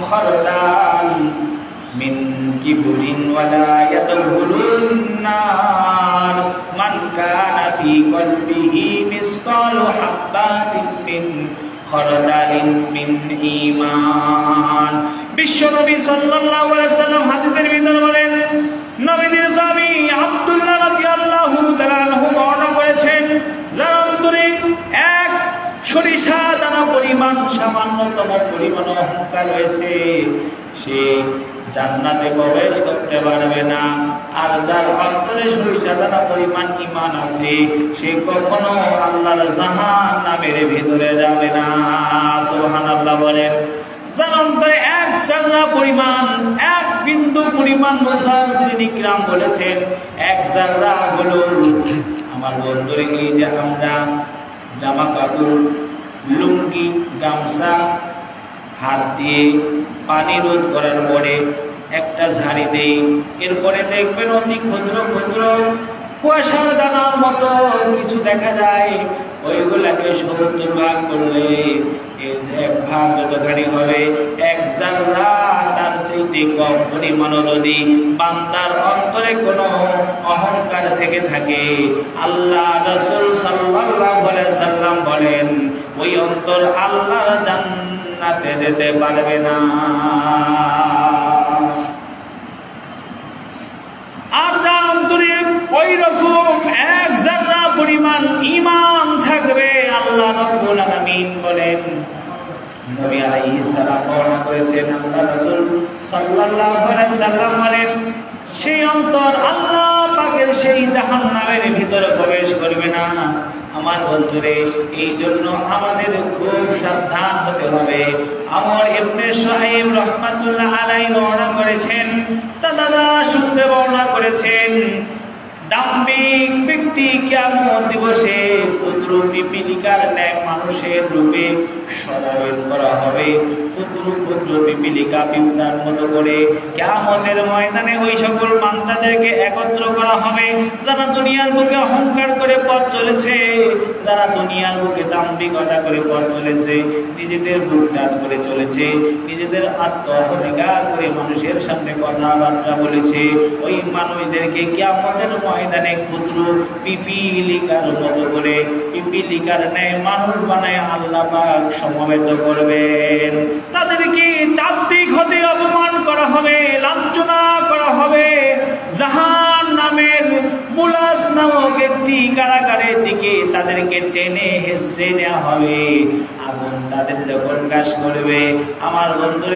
خردل من كبر ولا يدخل النار من كان في قلبه مثقال حبة من خردل من ঈমান। বিশ্বনবী সাল্লাল্লাহু আলাইহি ওয়াসাল্লাম হাদিসের ভিতরে বলেন, নবীদের সাহাবী আব্দুল্লাহ রাদিয়াল্লাহু তাআলা আনহু বর্ণনা করেছেন, যার অন্তরে এক সরিষা দানা পরিমাণ সামান্যতম পরিমাণ অহংকার রয়েছে, সে জান্নাতে প্রবেশ করতে পারবে না। আর যার অন্তরে সরিষা দানা পরিমাণ ঈমান আছে, সে কখনো আল্লাহর জাহান্নামের ভিতরে যাবে না। সুবহানাল্লাহ বলেন। যার অন্তরে এক জাররা পরিমাণ, এক বিন্দু পরিমাণ, মুফাসসিরিন ইকরাম বলেছেন এক জাররা হলো, আমার বন্ধুরে এই যে আমরা জামা কাপড়, লুঙ্গি, গামছা হাত দিয়ে পানি রোধ করার পরে একটা ঝাড়ি দেই, এরপরে দেখবেন অতি ক্ষুদ্র ক্ষুদ্র কুয়াশার দানার মতো কিছু দেখা যায়। ওইগুলাকে 70 ভাগ করলে এর এক ভাগ যতখানি হবে, এক জাররা তার চাইতে কম পরিমাণ যদি বান্দার অন্তরে কোনো অহংকার থেকে থাকে, আল্লাহ রাসূল সাল্লাল্লাহু আলাইহি সাল্লাম বলেন ওই অন্তর আল্লাহর জান্নাতে যেতে পারবে না। আর যার অন্তরে ওই রকম এক জাররা পরিমাণ ঈমান থাকবে, আল্লাহ রাব্বুল আলামিন বলেন, নবী আলাইহিস সালাম বর্ণনা করেছেন, আল্লাহ রাসূল সাল্লাল্লাহু আলাইহি সাল্লাম বলেন, সেই অন্তর আল্লাহ পাকের সেই জাহান্নামের ভিতরে প্রবেশ করবে না। আমার বন্ধুরে, এই জন্য আমাদের খুব সাবধান হতে হবে। আমর ইবনে শুআইব রাহমাতুল্লাহ আলাইহি বর্ণনা করেছেন, তার দাদা সূত্রে বর্ণনা করেছেন, দাম্ভিক ব্যক্তি কিয়ামত দিবসে ক্ষুদ্র পিপীলিকার ন্যায় মানুষের রূপে সমবেত করা হবে। ক্ষুদ্র ক্ষুদ্র পিপীলিকা পিঁপড়ার মতো করে কিয়ামতের ময়দানে ওই সকল বান্দাদেরকে একত্র করা হবে, যারা দুনিয়ার বুকে অহংকার করে পথ চলেছে, যারা দুনিয়ার বুকে দাম্ভিকতা করে পথ চলেছে, নিজেদের বুক টান করে চলেছে, নিজেদের আত্ম অহংকার করে মানুষের সামনে কথাবার্তা বলেছে, ওই মানুষদেরকে কিয়ামতের ময়দানে ক্ষুদ্র পিপীলিকার মতো করে, পিপীলিকার ন্যায় মানুষ বানায় আল্লাহ পাক সমবেত করবেন। তাদেরকে চারদিক হতে অপমান করা হবে, লাঞ্ছনা করা হবে। জাহান্নামের মুলাস নামক একটি কারাগারের দিকে তাদেরকে টেনে হেঁচড়ে নেওয়া হবে। আগুন তাদের যখন গ্রাস করবে, আমার বন্ধু